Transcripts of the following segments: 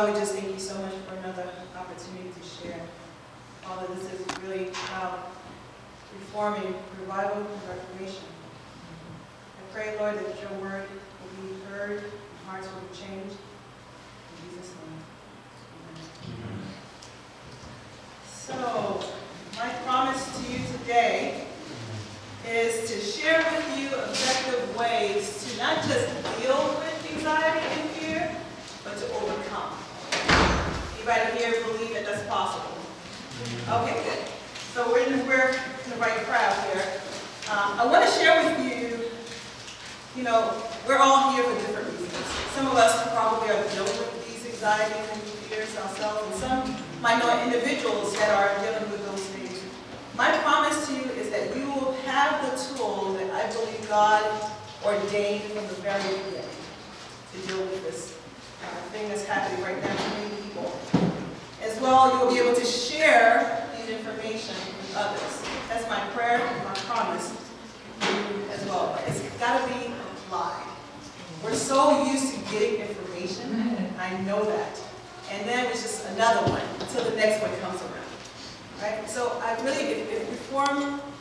Father, we just thank you so much for another opportunity to share. Father, this is really about reforming, revival, and reformation. I pray, Lord, that your word will be heard, and hearts will be changed. In Jesus' name, amen. So, my promise to you today is to share with you effective ways to not just deal with anxiety and fear, but to overcome. Anybody here believe that that's possible? Okay, good. So we're in the right crowd here. I want to share with you, we're all here for different reasons. Some of us probably are dealing with these anxieties and fears ourselves, and some might know individuals that are dealing with those things. My promise to you is that you will have the tools that I believe God ordained from the very beginning to deal with this thing that's happening right now to many people. As well, you'll be able to share these information with others. That's my prayer and my promise to you as well. But it's got to be applied. We're so used to getting information. I know that. And then it's just another one until the next one comes around. Right? So I really, if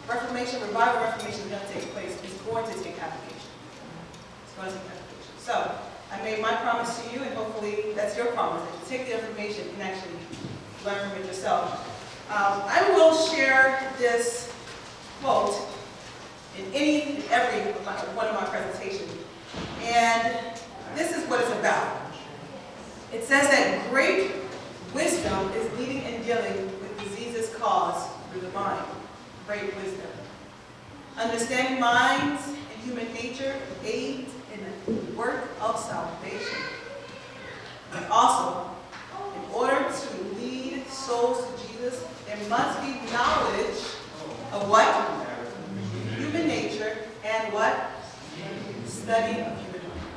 reformation, revival reformation is going to take place, it's going to take application. It's going to take application. So I made my promise to you, and hopefully that's your promise, that you take the information and actually learn from it yourself. I will share this quote in every one of my presentations. And this is what it's about. It says that great wisdom is needed in dealing with diseases caused through the mind. Great wisdom. Understanding minds and human nature aids in the work of salvation. And also, in order to lead souls to Jesus, there must be knowledge of what? Human nature and what? Study of human mind.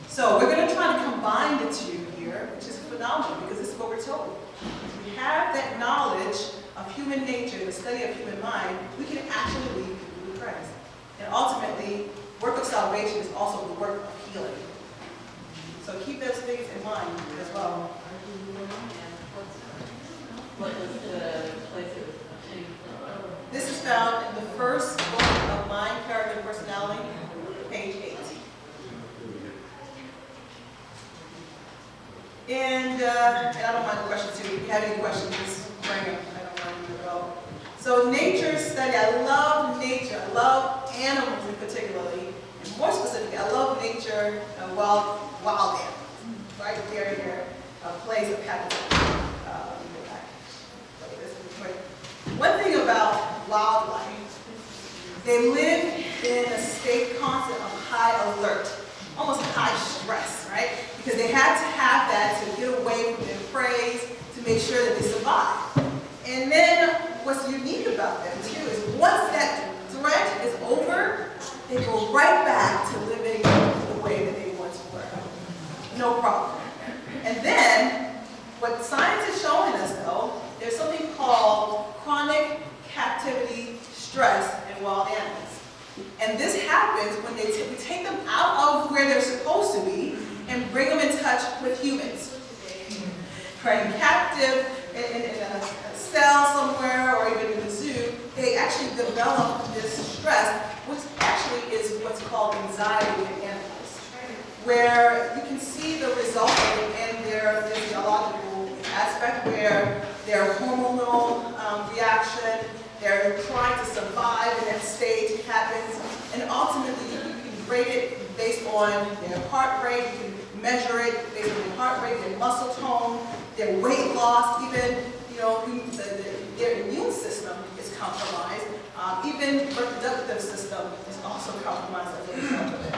So we're going to try to combine the two here, which is phenomenal because this is what we're told. If we have that knowledge of human nature, the study of human mind, we can actually lead people to Christ. And ultimately, work of salvation is also the work of healing. So keep those things in mind as well. What was the place it was obtained from? This is found in the first book of Mind, Character, and Personality, page 8. And I don't mind the questions too. If you have any questions, just bring them. I don't mind them at all. So nature study. I love nature. I love animals in particularly. And more specifically, I love nature, wild animals. Right there in your place of habitat. One thing about wildlife, they live in a state constant of high alert, almost high stress, right? Because they have to have that to get away from their prey, to make sure that they survive. And then what's unique about them too is once that threat is over, they go right back to living the way that they once were. No problem. And then, what science is showing us though, there's something called chronic captivity stress in wild animals. And this happens when we take them out of where they're supposed to be and bring them in touch with humans. Right? Captive in a cell somewhere or even in the zoo, they actually develop this stress, which actually is what's called anxiety in animals, where you can see the result of it in their physiological aspect, where their hormonal reaction, they're trying to survive in that state happens, and ultimately you can rate it based on their heart rate, you can measure it based on their heart rate, their muscle tone, their weight loss, even their immune system is compromised, even reproductive system is also compromised as a result of it.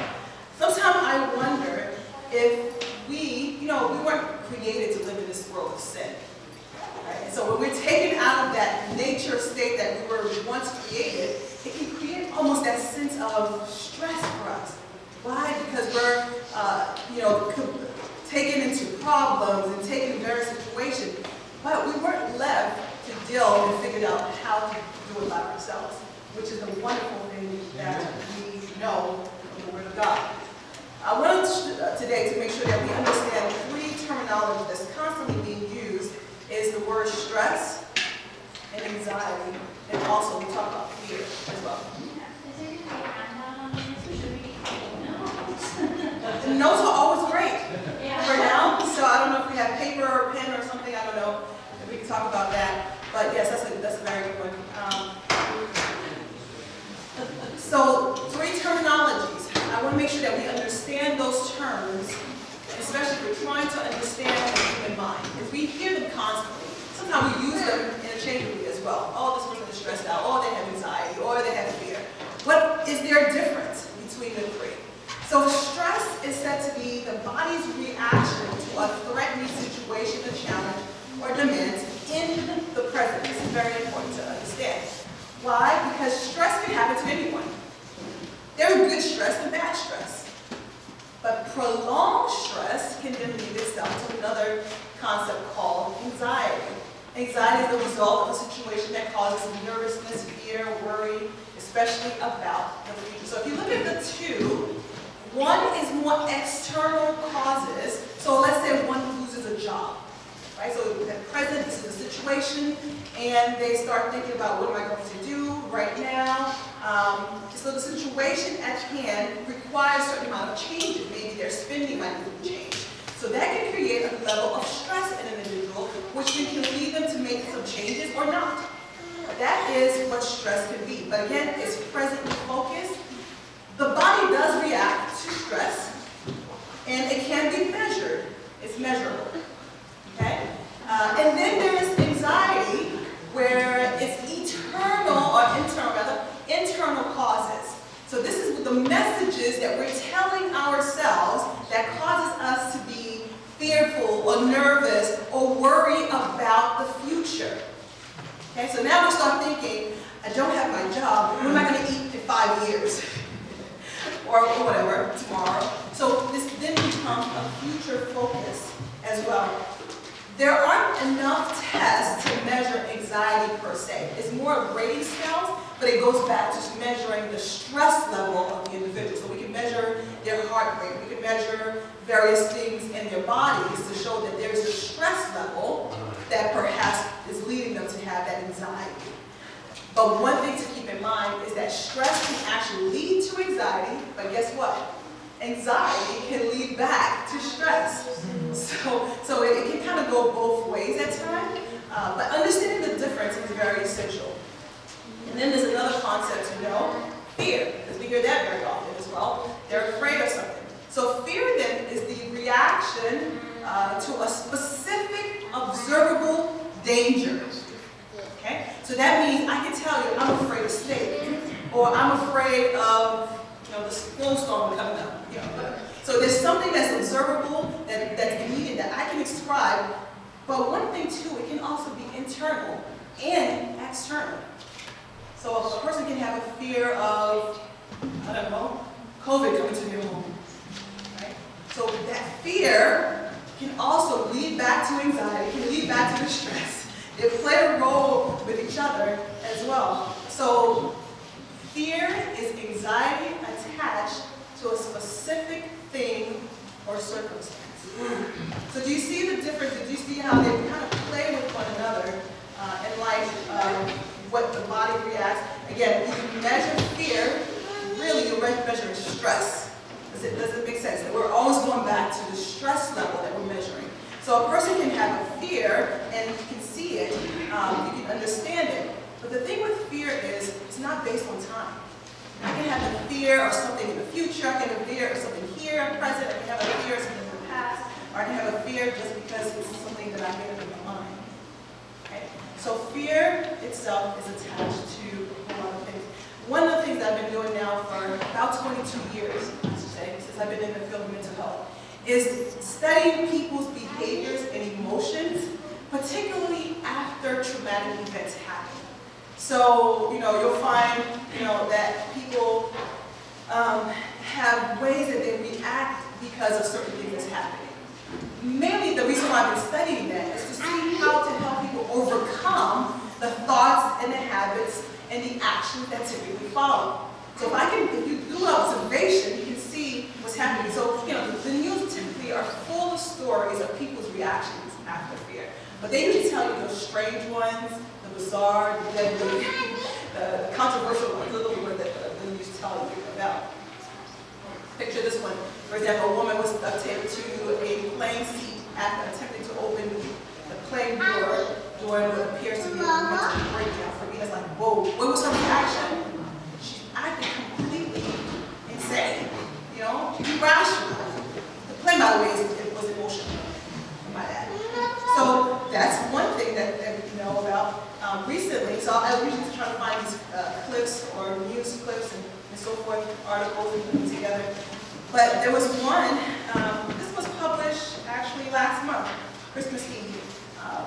Sometimes I wonder if we weren't created to live in this world of sin. Right? So when we're taken out of that nature state that we were once created, it can create almost that sense of stress for us. Why? Because we're, taken into problems and taken in various situations, but we weren't left to deal and figured out how to do it by ourselves, which is the wonderful thing that we know from the Word of God. I wanted today to make sure that we understand 3 terminology that's constantly being used is the word stress and anxiety, and also we talk about fear as well. Is there going to be a handout on this, or should we take notes? The notes are always great Yeah. for now, so I don't know if we have paper or pen or something, I don't know if we can talk about that. But yes, that's a very good one. So 3 terminologies. I want to make sure that we understand those terms, especially if we're trying to understand the human mind. If we hear them constantly, sometimes we use them interchangeably as well. Oh, this person is stressed out, or they have anxiety, or they have fear. What is there a difference between the 3? So stress is said to be the body's reaction to a threatening situation, a challenge, or demand in the present. This is very important to understand. Why? Because stress can happen to anyone. There's good stress and bad stress. But prolonged stress can then lead itself to another concept called anxiety. Anxiety is the result of a situation that causes nervousness, fear, worry, especially about the future. So if you look at the 2, one is more external causes. So let's say one loses a job. Right? So at present, this is a situation, and they start thinking about what am I going to do right now. So the situation at hand requires a certain amount of changes. Maybe their spending might need to change. So that can create a level of stress in an individual, which can lead them to make some changes or not. That is what stress can be. But again, it's presently focused. The body does react to stress, and it can be measured. It's measurable. Okay? And then there is anxiety, where it's internal causes. So this is the messages that we're telling ourselves that causes us to be fearful or nervous or worry about the future. Okay, so now we start thinking, I don't have my job, what am I going to eat in 5 years? or whatever, tomorrow. So this then becomes a future focus as well. There aren't enough tests to measure anxiety per se. It's more of rating scales, but it goes back to measuring the stress level of the individual. So we can measure their heart rate, we can measure various things in their bodies to show that there's a stress level that perhaps is leading them to have that anxiety. But one thing to keep in mind is that stress can actually lead to anxiety, but guess what? Anxiety can lead back to stress. So it can kind of go both ways at times, but understanding the difference is very essential. And then there's another concept to know, fear, because we hear that very often as well. They're afraid of something. So fear then is the reaction to a specific observable danger. Okay? So that means I can tell you I'm afraid of snakes, or I'm afraid of the snowstorm coming up. So there's something that's observable, that's immediate, that I can describe. But one thing too, it can also be internal and external. So a person can have a fear of, I don't know, COVID coming to their home. Right? So that fear can also lead back to anxiety, can lead back to the stress. They play a role with each other as well. So fear is anxiety attached to a specific thing or circumstance. So do you see the difference? Do you see how they kind of play with one another in light of what the body reacts? Again, if you measure fear, really you're measuring stress. Does it make sense? That we're always going back to the stress level that we're measuring. So a person can have a fear and you can see it, you can understand it. But the thing with fear is it's not based on time. I can have a fear of something in the future, I can have a fear of something here, present, I can have a fear of something in the past, or I can have a fear just because it's something that I get in my mind. Okay? So fear itself is attached to a lot of things. One of the things I've been doing now for about 22 years, I should say, since I've been in the field of mental health, is studying people's behaviors and emotions, particularly after traumatic events happen. So, you'll find, that people have ways that they react because of certain things that's happening. Mainly the reason why I've been studying that is to see how to help people overcome the thoughts and the habits and the actions that typically follow. So if you do observation, you can see what's happening. So, the news typically are full of stories of people's reactions after fear. But they usually tell you those strange ones, the bizarre, the deadly, the controversial ones, those are the ones that they used to tell you about. Picture this one. For example, a woman was duct taped to a plane seat after attempting to open the plane door during what appears to be a mental breakdown. For me, that's like, whoa. What was her reaction? She acted completely insane, irrational. The plane, by the way, it was emotional. My dad. So that's one thing that we know about recently. So I usually try to find these clips or news clips and so forth, articles and put them together. But there was one, this was published actually last month, Christmas Eve,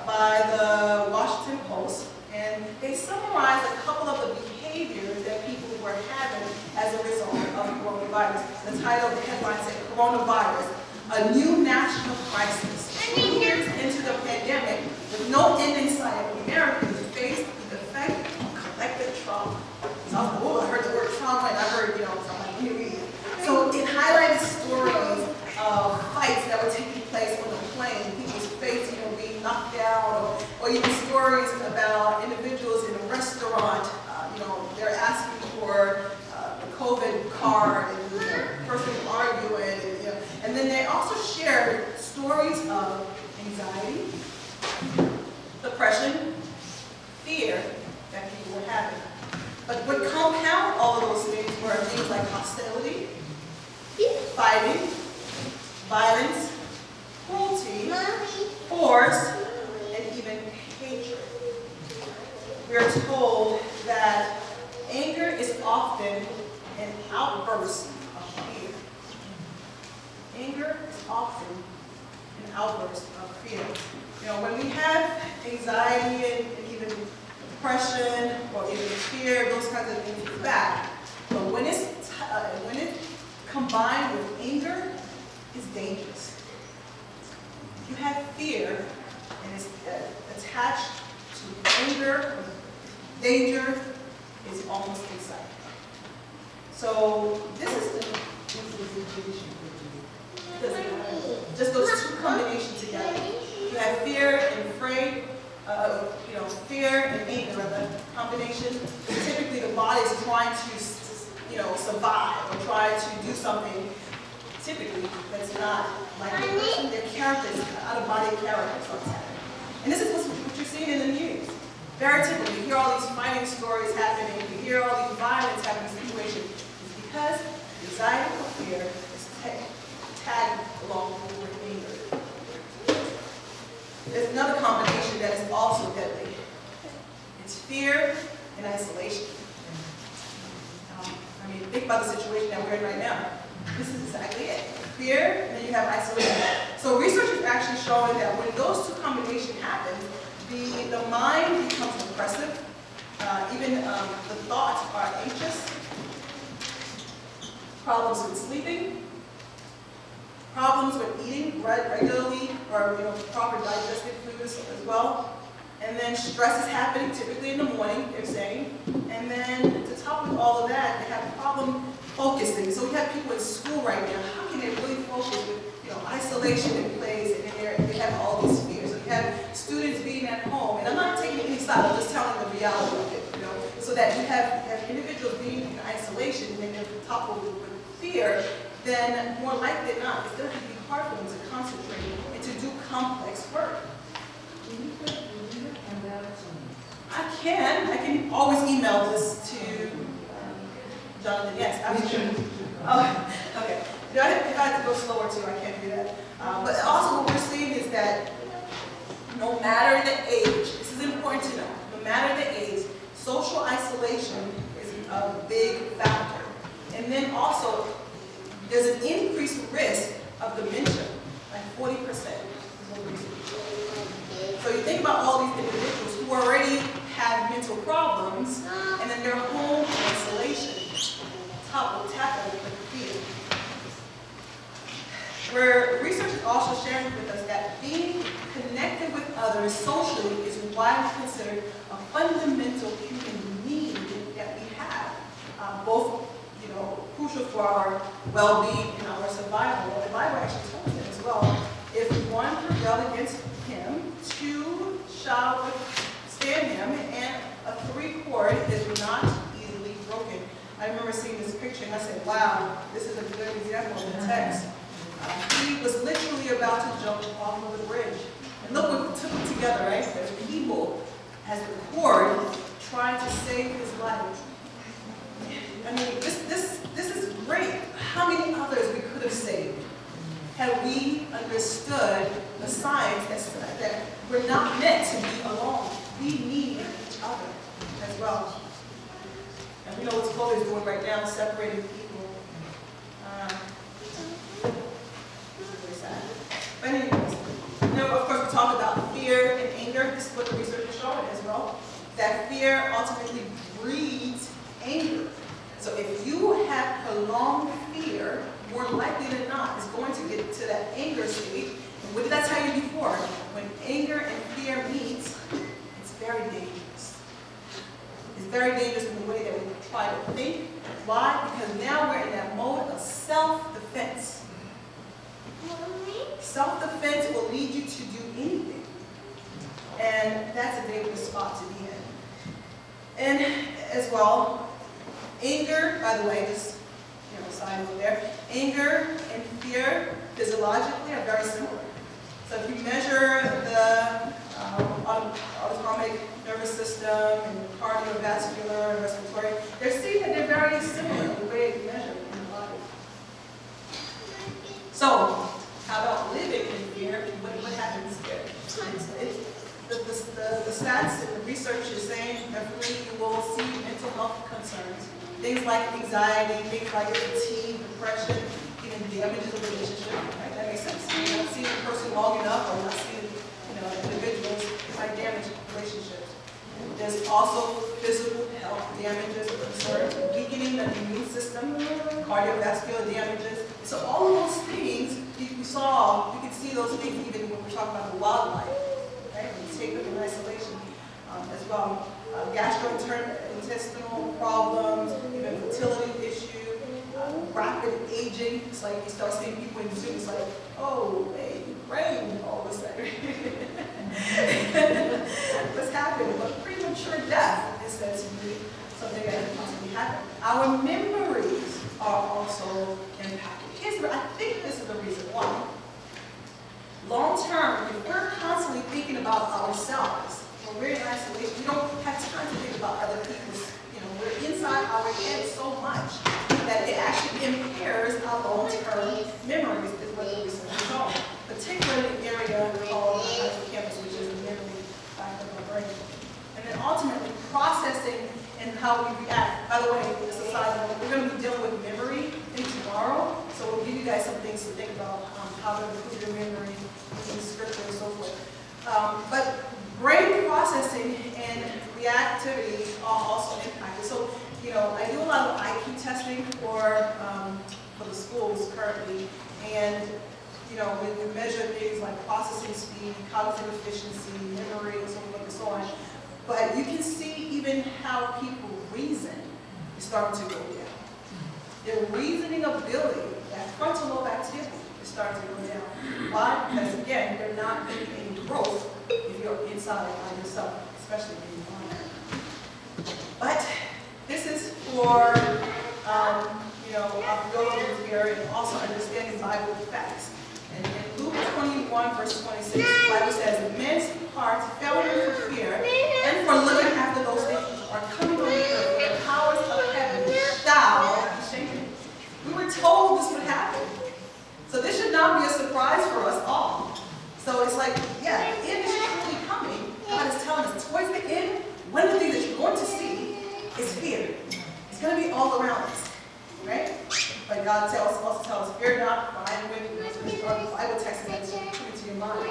by the Washington Post, and they summarized a couple of the behaviors that people were having as a result of coronavirus. The title of the headline said, "Coronavirus, a new national crisis." 2 years into the pandemic, with no end in sight, Americans face the effect of collective trauma. So I was like, oh, I heard the word trauma, and I heard, so I'm like, let me read it. So it highlighted stories of fights that were taking place on the plane, people's face, being knocked down, or even stories about individuals in a restaurant, they're asking for the COVID card, and the person arguing, and then they also shared stories of anxiety, depression, fear that people were having. But what compound all of those things were things like hostility, fighting, violence, cruelty, force, and even hatred. We are told that anger is often an outburst of fear. Anger is often an outburst of fear. When we have anxiety and even depression or even fear, those kinds of things are bad. But when it's combined with anger, it's dangerous. If you have fear and it's attached to anger, danger is almost exciting. So this is just those two combinations together. You have fear and afraid, fear and anger, the combination. Typically the body is trying to, survive or try to do something, typically, that's not like the person, their character is out-of-body character sometimes. And this is what you're seeing in the news. Very typically, you hear all these fighting stories happening, you hear all these violence happening situations. It's because anxiety or fear is tagged along with anger. There's another combination that is also deadly. It's fear and isolation. Think about the situation that we're in right now. This is exactly it. Fear, and then you have isolation. So research is actually showing that when those two combinations happen, the mind becomes depressive. Even the thoughts are anxious. Problems with sleeping. Problems with eating regularly, or proper digestive foods as well. And then stress is happening, typically in the morning, they're saying. And then to top with all of that, they have a problem focusing. So we have people in school right now, how can they really focus with isolation in place, and then they have all these fears. So you have students being at home, and I'm not taking any side, I'm just telling the reality of it, so that you have individuals being in isolation, and then they're toppled with fear, then more likely than not, it's going to be hard for them to concentrate and to do complex work. I can always email this to Jonathan. Yes, absolutely. Oh, okay. If I have to go slower too, I can't do that. But also what we're seeing is that no matter the age, this is important to know, no matter the age, social isolation is a big factor. And then also, there's an increased risk of dementia, like 40% is what research shows. So you think about all these individuals who already have mental problems, and then they're home in isolation, tackled with fear. Where research is also sharing with us that being connected with others socially is widely considered a fundamental human need that we have, both crucial for our well-being and our survival. The Bible actually tells us as well. If one yelled against him, 2 shall withstand him, and a 3 cord is not easily broken. I remember seeing this picture and I said, wow, this is a good example of the text. He was literally about to jump off of the bridge. And look what took him together, right? There's people as the cord trying to save his life. I mean, this is great. How many others we could have saved had we understood the signs that we're not meant to be alone. We need each other as well. And we know what COVID is doing right now, separating people. Really sad. But anyways, of course, we talk about fear and anger. This is what the research is showing as well. That fear ultimately breeds anger. So if you have prolonged fear, more likely than not, is going to get to that anger stage. And what did I tell you before? When anger and fear meets, it's very dangerous. It's very dangerous in the way that we try to think. Why? Because now we're in that mode of self-defense. Self-defense will lead you to do anything. And that's a dangerous spot to be in. And as well, anger, by the way, just side note there, anger and fear physiologically are very similar. So if you measure the autonomic nervous system and cardiovascular and respiratory, they're seen that they're very similar in the way they measure in the body. So, how about living in fear? What happens here? The stats and the research is saying definitely you will see mental health concerns. Things like anxiety, things like fatigue, depression, even damages of relationship. Right? That makes sense. You don't see the person long enough, or not see individuals might damage relationships. There's also physical health damages or concerns, weakening the immune system, cardiovascular damages. So all of those things you can see those things even when we talk about the wildlife, right? When you take them in isolation as well. Gastrointestinal problems, even fertility issue, rapid aging. It's like you start seeing people in Zoom, it's like, oh, hey, brain all of a sudden. What's happening? But premature death is said to be something that can possibly happen. Our memories are also impacted. I think this is the reason why. Long term, if we're constantly thinking about ourselves, when we're in isolation, we don't have time to think about other people's, we're inside our head so much that it actually impairs our long-term memories, is what the research is showing. Particularly in the area called the hippocampus, which is the memory back of our brain. And then ultimately processing and how we react. By the way, as a side note, we're going to be dealing with memory tomorrow, so we'll give you guys some things to think about how to improve your memory using scripture and so forth. But brain processing and reactivity are also impacted. So, I do a lot of IQ testing for the schools currently, and we measure things like processing speed, cognitive efficiency, memory, and so forth and so on. But you can see even how people reason is starting to go down. Their reasoning ability, that frontal lobe activity, is starting to go down. Why? Because again, they're not getting any growth if you're inside by yourself, especially when you're on there. But this is for our theologians here and also understanding Bible facts. And in Luke 21, verse 26, the Bible says, men's hearts failing for fear and for living after those things are coming on the earth, the powers of heaven shall be shaken. We were told this would happen. So this should not be a surprise for us all. So it's like, yeah, the end is truly coming. God is telling us towards the end, one of the things that you're going to see is fear. It's going to be all around us, right? But God also tells us, fear not, for I am with you. Bible text that put it to your mind.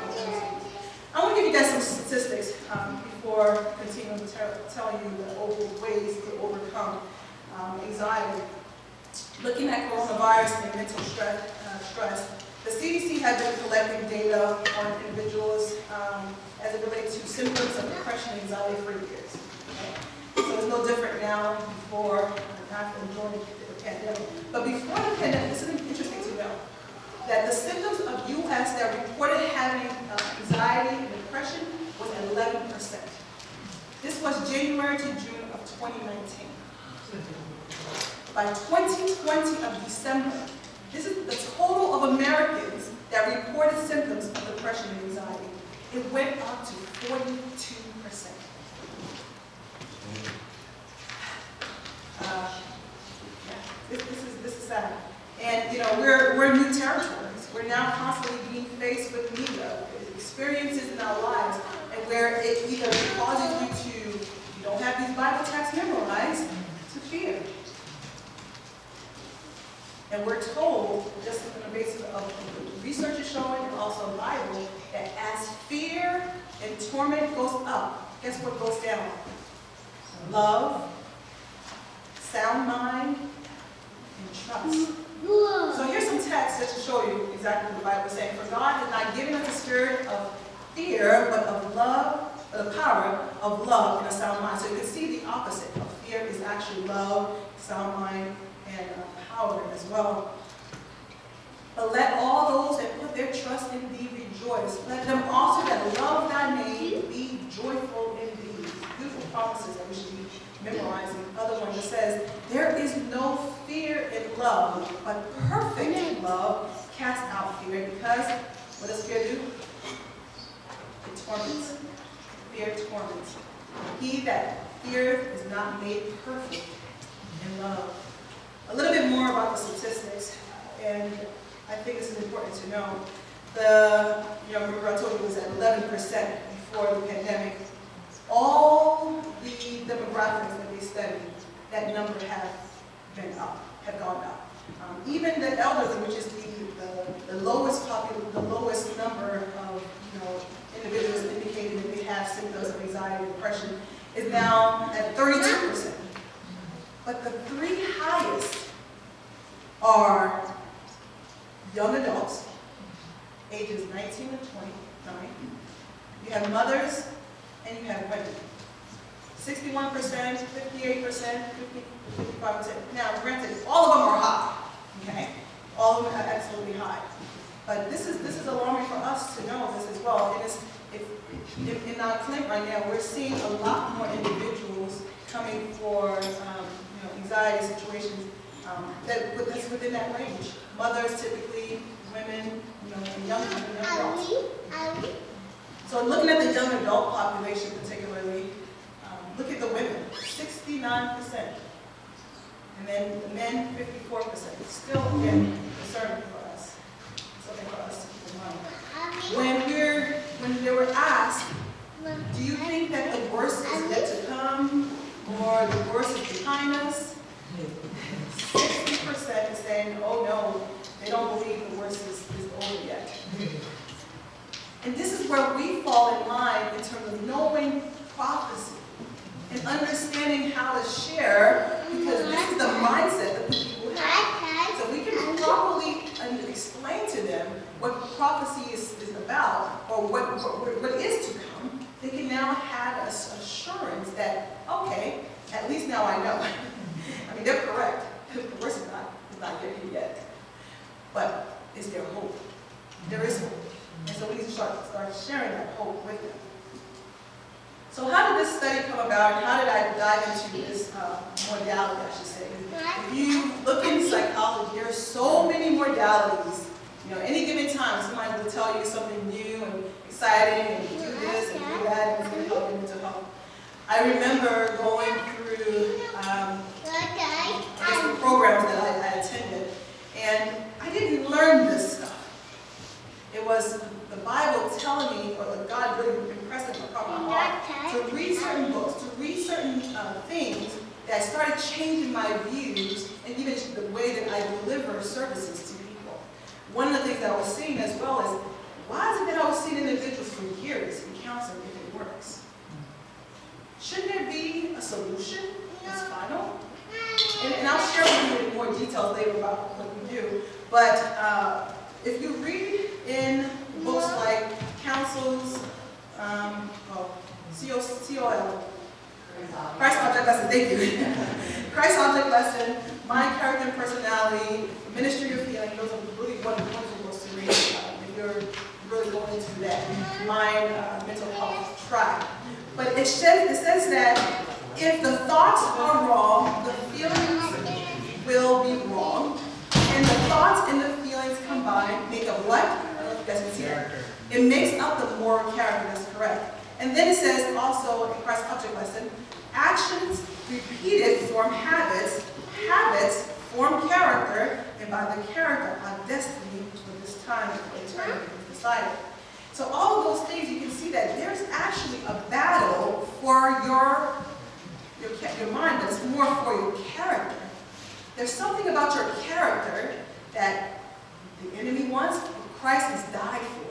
I want to give you guys some statistics before continuing to tell you the ways to overcome anxiety. Looking at coronavirus and mental stress, the CDC has been collecting data on individuals as it relates to symptoms of depression and anxiety for years. Okay? So it's no different now before, after, and during the pandemic. But before the pandemic, this is interesting to know. that the symptoms of U.S. that reported having anxiety and depression was 11%. This was January to June of 2019. By 2020 of December, this is the total of Americans that reported symptoms of depression and anxiety. It went up to 42%. This is sad. And you know, we're in new territories. We're now constantly being faced with media experiences in our lives, and where it either causes you don't have these Bible texts memorized, to fear. And we're told, just on the basis of what research is showing, and also the Bible, that as fear and torment goes up, guess what goes down? Love, sound mind, and trust. So here's some text just to show you exactly what the Bible is saying. For God has not given us a spirit of fear, but of love, the power of love and a sound mind. So you can see the opposite of fear is actually love, sound mind, and power as well. But let all those that put their trust in thee rejoice. Let them also that love thy name be joyful in thee. Beautiful promises that we should be memorizing. Other one that says, there is no fear in love, but perfect love casts out fear. Because what does fear do? It torments. Fear torments. He that feareth is not made perfect in love. A little bit more about the statistics, and I think this is important to know. Remember I told you it was at 11% before the pandemic. All the demographics that they studied, that number have gone up. Even the elderly, which is the lowest number of individuals indicating that they have symptoms of anxiety and depression, is now at 32%. But the three highest are young adults, ages 19 to 29. You have mothers, and you have women. 61%, 58%, 55%. Now, granted, all of them are high. Okay, all of them are absolutely high. But this is alarming for us to know this as well. If in our clinic right now, we're seeing a lot more individuals coming for anxiety situations that's within that range. Mothers typically, women, and young adults. So looking at the young adult population particularly, look at the women, 69%. And then the men, 54%. Still, again, concerning for us. Something for us to keep in mind. When they were asked, do you think that the worst is yet to come, or the worst is behind us? 60% is saying, oh no, they don't believe the worst is over yet. And this is where we fall in line in terms of knowing prophecy and understanding how to share, because this is the mindset that people have. So we can properly explain to them what prophecy is about, or what is to come. They can now have assurance that, okay, at least now I know. I mean, they're correct. The worst is not here yet. But is there hope? There is hope. And so we need to start sharing that hope with them. So how did this study come about, and how did I dive into this modality, I should say? If you look in psychology, there are so many modalities. Any given time, somebody will tell you something new and exciting, and do this and do that, and it's going to help your mental health. I remember going through the programs that I attended, and I didn't learn this stuff. It was the Bible telling me, or God really impressed it upon my heart, to read certain books, to read certain things that started changing my views, and even the way that I deliver services to people. One of the things that I was seeing as well is, why is it that I was seeing individuals for years in counseling if it works? Shouldn't there be a solution that's final? And I'll share with you in more details later about what we do. But if you read in books like Counsels, COL, Christ Object Lesson, thank you. Christ Object Lesson, My Character and Personality, Ministry of Healing, those are really wonderful books we're really going into that mind, mental health track. But it says that if the thoughts are wrong, the feelings will be wrong. And the thoughts and the feelings combined make up what? I don't know if you guys can see that. It makes up the moral character, that's correct. And then it says also in Christ's object lesson, actions repeated form habits, habits form character, and by the character our destiny for this time for eternity is decided. So all of those things, you can see that there's actually a battle for your mind, but it's more for your character. There's something about your character that the enemy wants, but Christ has died for.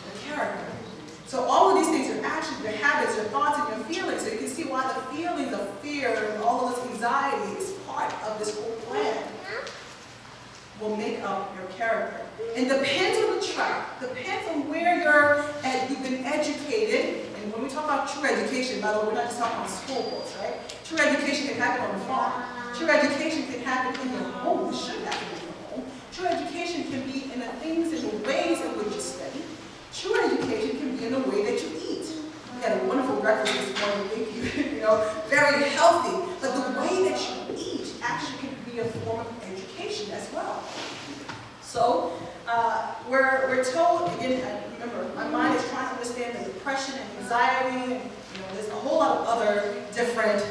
The character. So all of these things are actually your habits, your thoughts, and your feelings. So you can see why the feelings of fear and all of this anxiety is part of this whole plan. Will make up your character. And depends on the track, depends on where you've been educated. And when we talk about true education, by the way, we're not just talking about school books, right? True education can happen on the farm. True education can happen in your home. It should happen in your home. True education can be in the things, in the ways in which you study. True education can be in the way that you eat. We had a wonderful breakfast this morning, thank you. Very healthy. But the way that you eat actually can be a form of education as well. So we're told, again, remember, my mind is trying to understand the depression and anxiety, and there's a whole lot of other different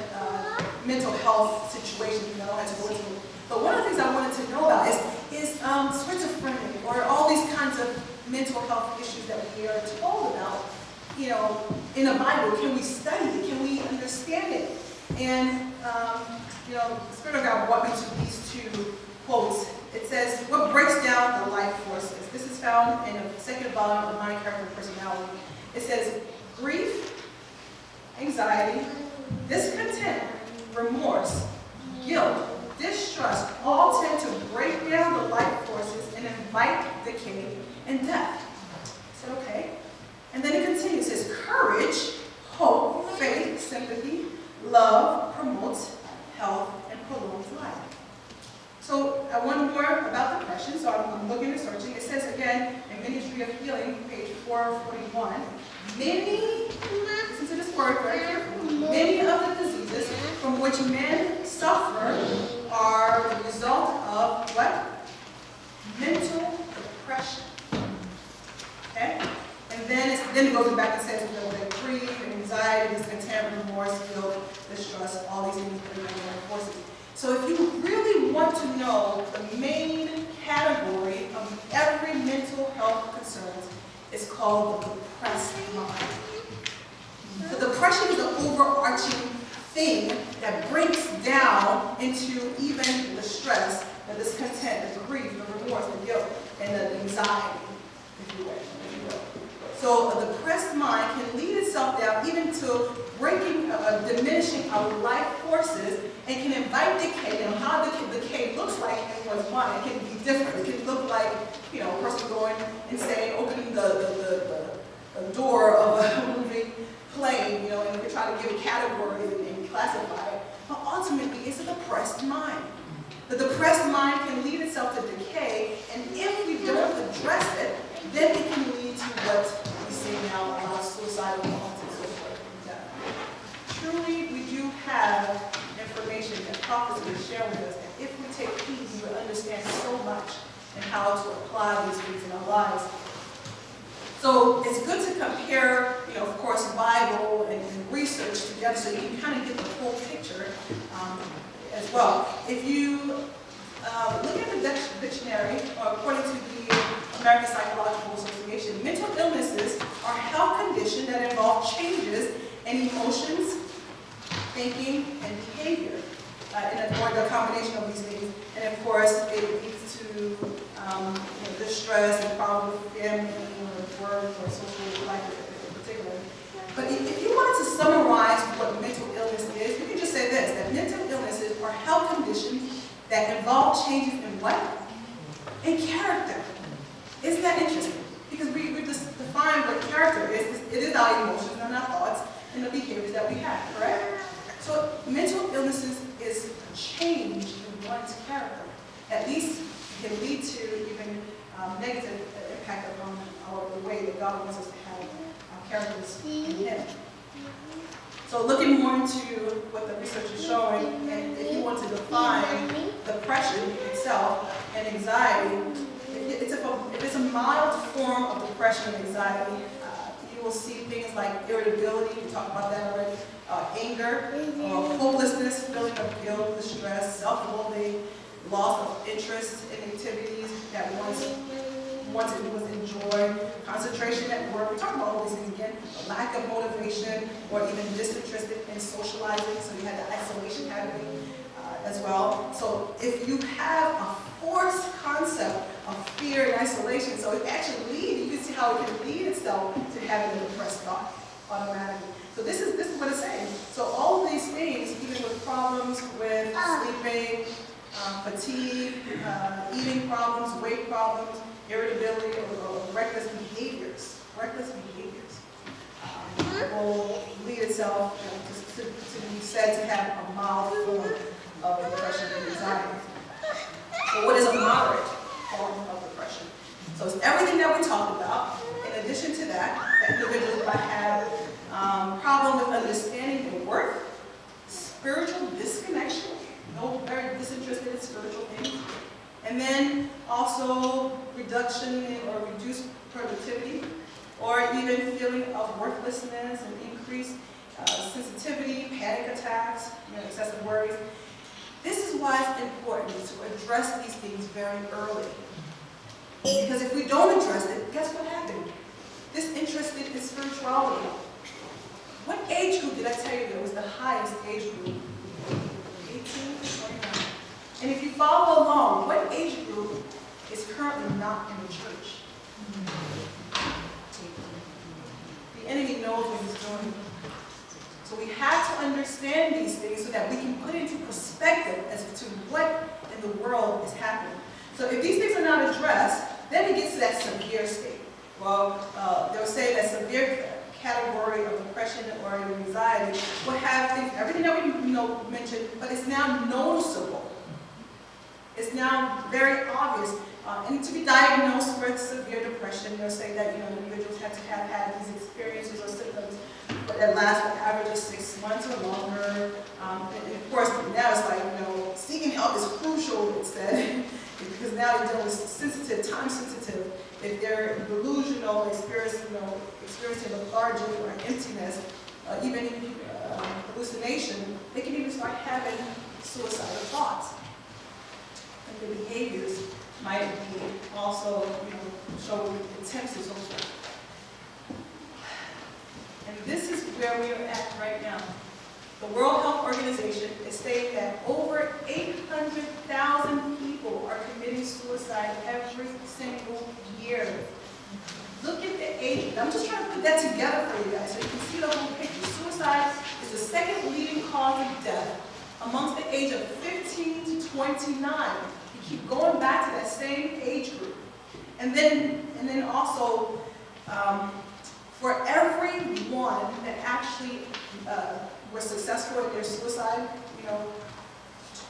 mental health situations I don't have to go into. But one of the things I wanted to know about is schizophrenia, or all these kinds of mental health issues that we are told about, in the Bible. Can we study it? Can we understand it? And, the Spirit of God brought me to these two quotes. It says, what breaks down the life forces? This is found in the second volume of Mind, Character, and Personality. It says, grief, anxiety, discontent, remorse, guilt, distrust, all tend to break down the life forces and invite decay and death. I said, okay. And then it continues. It says, courage, hope, faith, sympathy, love promotes health and prolongs life. So I want more about depression, so I'm looking and searching. It says again in Ministry of Healing, page 441, listen to this word very carefully, many of the diseases from which men suffer are the result of what? Mental depression. Okay? And then it goes back and says that grief, anxiety, discontent, remorse, guilt, distrust, all these things bring down the forces. So if you really want to know the main category of every mental health concerns, it's called the depressed mind. The depression is the overarching thing that breaks down into even the stress, the discontent, the grief, the remorse, the guilt, and the anxiety, if you will. So a depressed mind can lead itself down even to breaking, diminishing our life forces, and can invite decay. And how the decay looks like in one's mind, it can be different. It can look like, a person going and saying, opening the door of a moving plane, and we're trying to give it categories and classify it. But ultimately, it's a depressed mind. The depressed mind can lead itself to decay, and if we don't address it, then it can lead to what we see now, a lot of suicidal thoughts and so forth. Truly, we do have information that prophets will share with us that if we take heed, we will understand so much and how to apply these things in our lives. So it's good to compare, of course, Bible and research together so you can kind of get the whole picture as well. If you look at the dictionary, according to the American Psychological Association, mental illnesses are health conditions that involve changes in emotions, thinking, and behavior, or the combination of these things. And of course, it leads to distress and problems with family, or work, or social life in particular. But if you wanted to summarize what mental illness is, you can just say this, that mental illnesses are health conditions that involve changes in what? In character. Isn't that interesting? Because we just define what character is. It is our emotions and our thoughts and the behaviors that we have, correct? So mental illnesses is a change in one's character. At least it can lead to even negative impact upon the way that God wants us to have characters in Him. So looking more into what the research is showing, and if you want to define depression itself and anxiety, if it's a mild form of depression and anxiety, you will see things like irritability, we talked about that already, anger, hopelessness, feeling of guilt, distress, self-loathing, loss of interest in activities that once it was enjoyed, concentration at work. We talked about all these things again, a lack of motivation or even disinterested in socializing, so you had the isolation happening as well. So if you have a forced concept of fear and isolation, so it actually leads, you can see how it can lead itself to having a depressed thought automatically. So this is what it's saying. So all of these things, even with problems with sleeping, fatigue, eating problems, weight problems, irritability, or reckless behaviors, will lead itself to be said to have a mild form of depression and anxiety. So what is a moderate form of depression? So it's everything that we talked about. In addition to that, individuals might have problem with understanding their worth, spiritual disconnection, very disinterested in spiritual things, and then also reduction or reduced productivity, or even feeling of worthlessness and increased sensitivity, panic attacks, excessive worries. This is why it's important to address these things very early. Because if we don't address it, guess what happened? Disinterested in spirituality. What age group did I tell you that was the highest age group? 18 to 29. And if you follow along, what age group is currently not in the church? The enemy knows what he's doing. So we have to understand these things so that we can put into perspective as to what in the world is happening. So if these things are not addressed, then it gets to that severe state. Well, they'll say that severe category of depression or anxiety will have things, everything that we mentioned, but it's now noticeable. It's now very obvious. And to be diagnosed with severe depression, they'll say that individuals have to have had these experiences or symptoms that last for an average of 6 months or longer. And of course, now it's like, seeking help is crucial, it said, because now they're dealing with sensitive, time sensitive. If they're delusional, experiencing lethargy or emptiness, even hallucination, they can even start having suicidal thoughts. And the behaviors might be also, show attempts and so forth. And this is where we are at right now. The World Health Organization is stating that over 800,000 people are committing suicide every single year. Look at the age. I'm just trying to put that together for you guys so you can see the whole picture. Suicide is the second leading cause of death amongst the age of 15 to 29. You keep going back to that same age group. And then also, for every one that actually were successful in their suicide,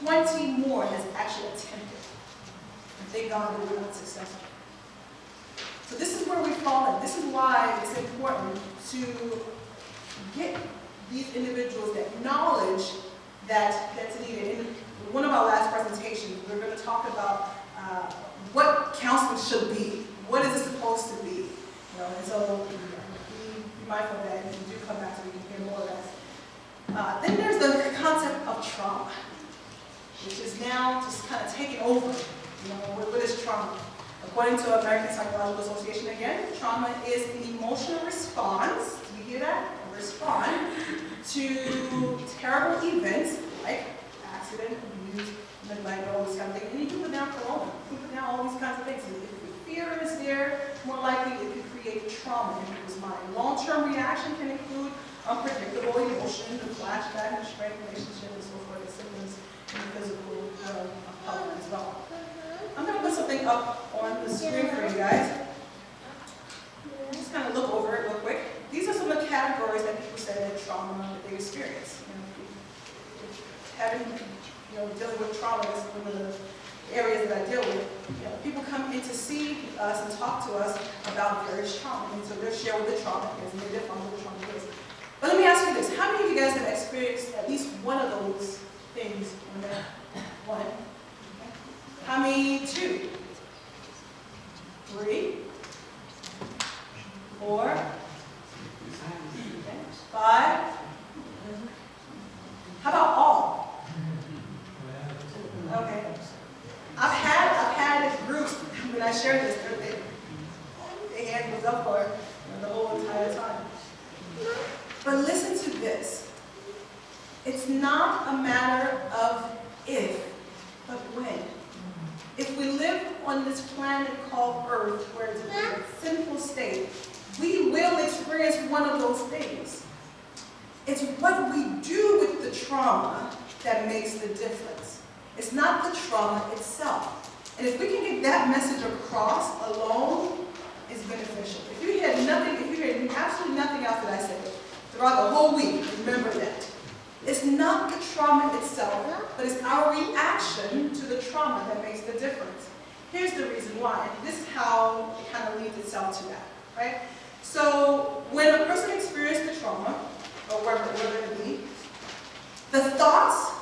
20 more has actually attempted. And thank God they were not successful. So this is where we've fallen. This is why it's important to get these individuals that knowledge that's needed. In one of our last presentations, we're going to talk about what counseling should be. What is it supposed to be? And so be mindful of that, and do come back so we can hear more of that. Then there's the concept of trauma, which is now just kind of taking over. What is trauma? According to American Psychological Association, again, trauma is an emotional response. Do you hear that? A response to terrible events like accident, abuse, neglect, all this kind of thing. And you can put down corona. You can put down all these kinds of things. If fear is there, more likely it could create trauma in people's mind. Long-term reaction can include unpredictable emotions, the flashback, the strained relationship, and so forth, the symptoms in the physical health as well. I'm going to put something up on the screen for you guys. Just kind of look over it real quick. These are some of the categories that people say that trauma that they experience. Having, dealing with trauma is one of the areas that I deal with, people come in to see us and talk to us about various trauma. And so they'll share what the trauma is, and they're define what the trauma is. But let me ask you this. How many of you guys have experienced at least one of those things on that one? How many? 2? 3? 4? 5? How about all? Okay. I've had groups when I shared this, their hand was up for the whole entire time. But listen to this. It's not a matter of if, but when. If we live on this planet called Earth, where it's a sinful state, we will experience one of those things. It's what we do with the trauma that makes the difference. It's not the trauma itself. And if we can get that message across alone, it's beneficial. If you hear nothing, if you hear absolutely nothing else that I said throughout the whole week, remember that. It's not the trauma itself, but it's our reaction to the trauma that makes the difference. Here's the reason why. And this is how it kind of leads itself to that, right? So when a person experiences the trauma, or whatever it be, the thoughts,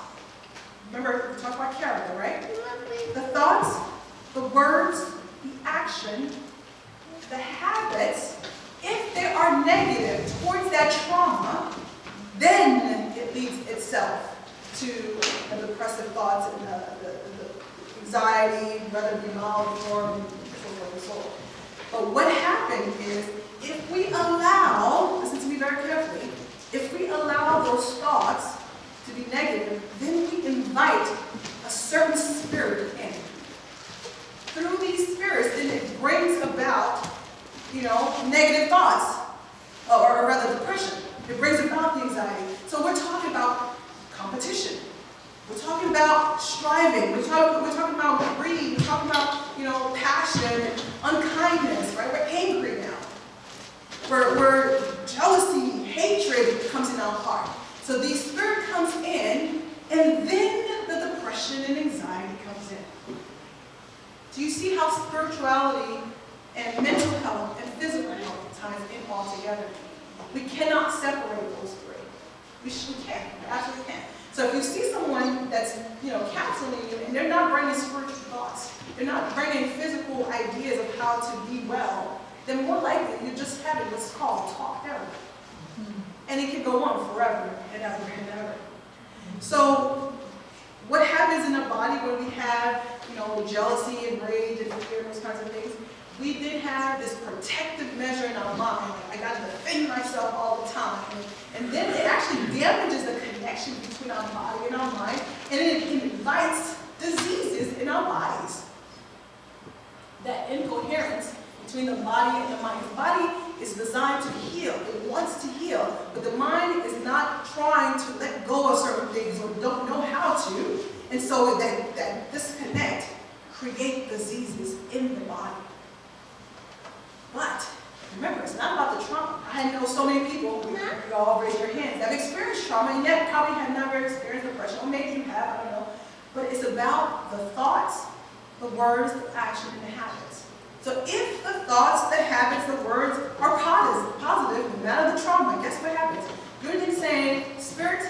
remember we talked about character, right? The thoughts, the words, the action, the habits, if they are negative towards that trauma, then it leads itself to the depressive thoughts and the anxiety, whether it be mild or so forth and so on. But what happened is, if we allow, listen to me very carefully, if we allow those thoughts to be negative, then we invite a certain spirit in. Through these spirits, then it brings about, negative thoughts, or rather depression. It brings about the anxiety. So we're talking about competition. We're talking about striving. We're talking about greed. We're talking about, passion and unkindness, right? We're angry now. Where jealousy, hatred comes in our heart. So the spirit comes in, and then the depression and anxiety comes in. Do you see how spirituality and mental health and physical health ties in all together? We cannot separate those three. We can't. We absolutely can't. So if you see someone that's, counseling you, and they're not bringing spiritual thoughts, they're not bringing physical ideas of how to be well, then more likely you're just having what's called talk therapy. And it can go on forever and ever and ever. So what happens in the body when we have, jealousy and rage and fear, those kinds of things? We then have this protective measure in our mind. I got to defend myself all the time. And then it actually damages the connection between our body and our mind, and it invites diseases in our bodies. That incoherence between the body and the mind. The body is designed to heal. It wants to heal. But the mind is not trying to let go of certain things or don't know how to. And so that disconnect creates diseases in the body. But remember, it's not about the trauma. I know so many people, you all raise your hands, that have experienced trauma and yet probably have never experienced depression. Or maybe you have, I don't know. But it's about the thoughts, the words, the action, and the habits. So if the thoughts, the habits, the words are positive, no matter the trauma, guess what happens? You're then saying, Spirit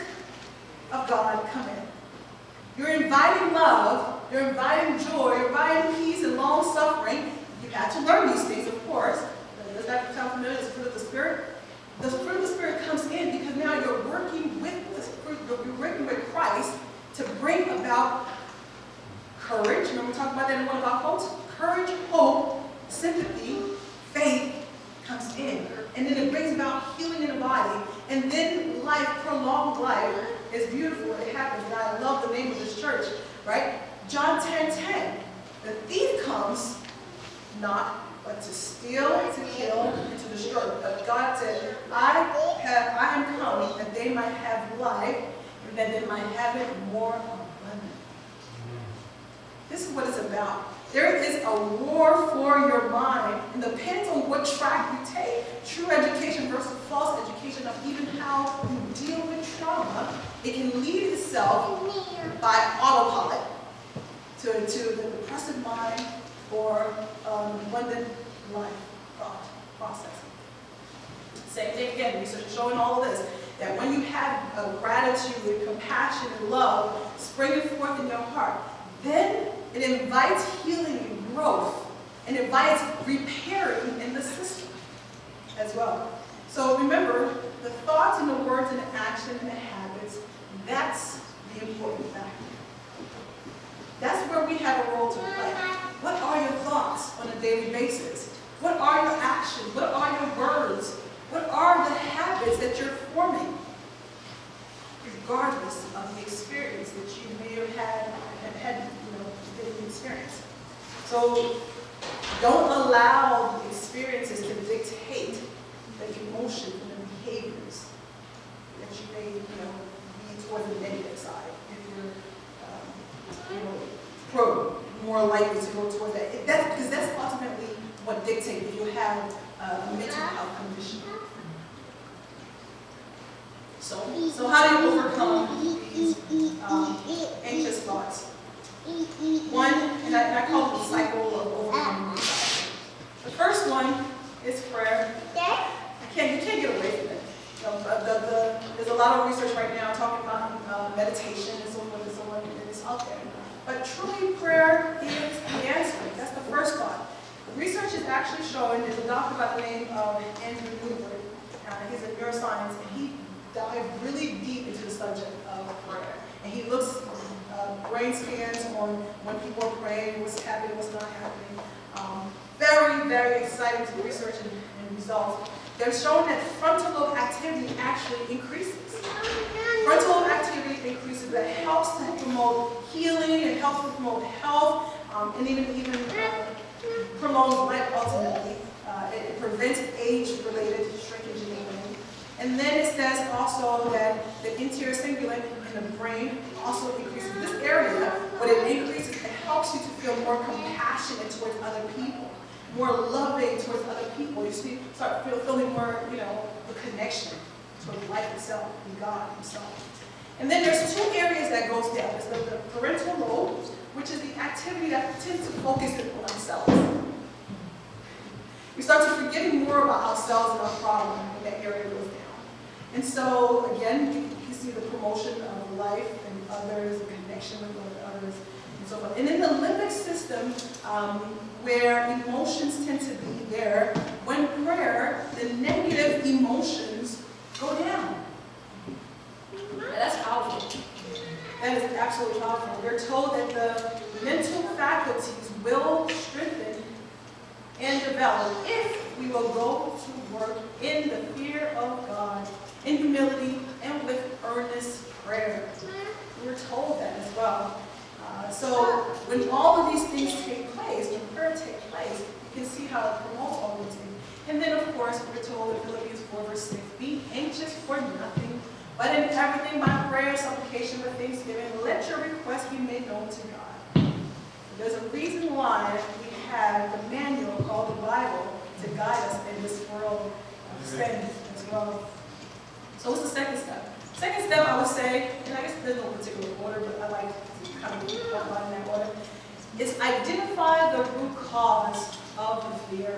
of God, come in. You're inviting love, you're inviting joy, you're inviting peace and long suffering. You have to learn these things, of course. Does that sound familiar? The fruit of the Spirit? The fruit of the Spirit comes in because now you're working with the fruit, you're working with Christ to bring about courage. Remember we talked about that in one of our quotes? Courage, hope, sympathy, faith comes in. And then it brings about healing in the body. And then life, prolonged life, is beautiful. It happens. And I love the name of this church, right? John 10:10. The thief comes not but to steal, to kill, and to destroy. But God said, I am come that they might have life, and that they might have it more abundant. This is what it's about. There is a war for your mind, and it depends on what track you take. True education versus false education of even how you deal with trauma. It can lead itself by autopilot. to the depressive mind or abundant life thought process. Same thing again, research is showing all of this, that when you have gratitude, compassion, and love springing forth in your heart, then it invites healing and growth, and invites repairing in the system as well. So remember, the thoughts and the words and the action and the habits, that's the important factor. That's where we have a role to play. What are your thoughts on a daily basis? What are your actions? What are your words? What are the habits that you're forming? Regardless of the experience that you may have had the experience. So don't allow the experiences to dictate the emotions and the behaviors that you may, be toward the negative side. If you're, more likely to go toward that. Because that's ultimately what dictates if you have a mental health condition. So how do you overcome these anxious thoughts? One, and I call it the cycle of overcoming anxiety. The first one is prayer. You can't get away from it. There's a lot of research right now talking about meditation and so on and so on, and it's out there. But truly, prayer is the answer. That's the first thought. The research is actually showing, there's a doctor by the name of Andrew Newberg. He's a neuroscience, and he dived really deep into the subject of prayer. And he looks brain scans on when people are praying, what's happening, what's not happening. Very, very exciting research and results. They're showing that frontal lobe activity actually increases. Frontal lobe activity increases. That helps to promote healing, it helps to promote health, and even prolongs life ultimately. It prevents age-related shrinkage in the brain. And then it says also that the anterior cingulate in the brain also increases. This area, when it increases, it helps you to feel more compassionate towards other people, more loving towards other people. You start feeling more, the connection to life itself and God himself. And then there's two areas that goes down. There's the parental lobe, which is the activity that tends to focus on ourselves. We start to forgetting more about ourselves and our problem when that area goes down. And so, again, you see the promotion of life and others, the connection with others, and so forth. And in the limbic system, where emotions tend to be there, when prayer, the negative emotions go down. And that's powerful. That is absolutely powerful. We're told that the mental faculties will strengthen and develop if we will go to work in the fear of God, in humility, and with earnest prayer. We're told that as well. So when all of these things take place, when prayer takes place, you can see how it promotes all these things. And then, of course, we're told in Philippians 4, verse 6, be anxious for nothing, but in everything by prayer, supplication, with thanksgiving, let your requests be made known to God. There's a reason why we have the manual called the Bible to guide us in this world of sin as well. So what's the second step? Second step, I would say, and I guess there's no particular order, but I like to kind of talk about it in that order, is identify the root cause of the fear.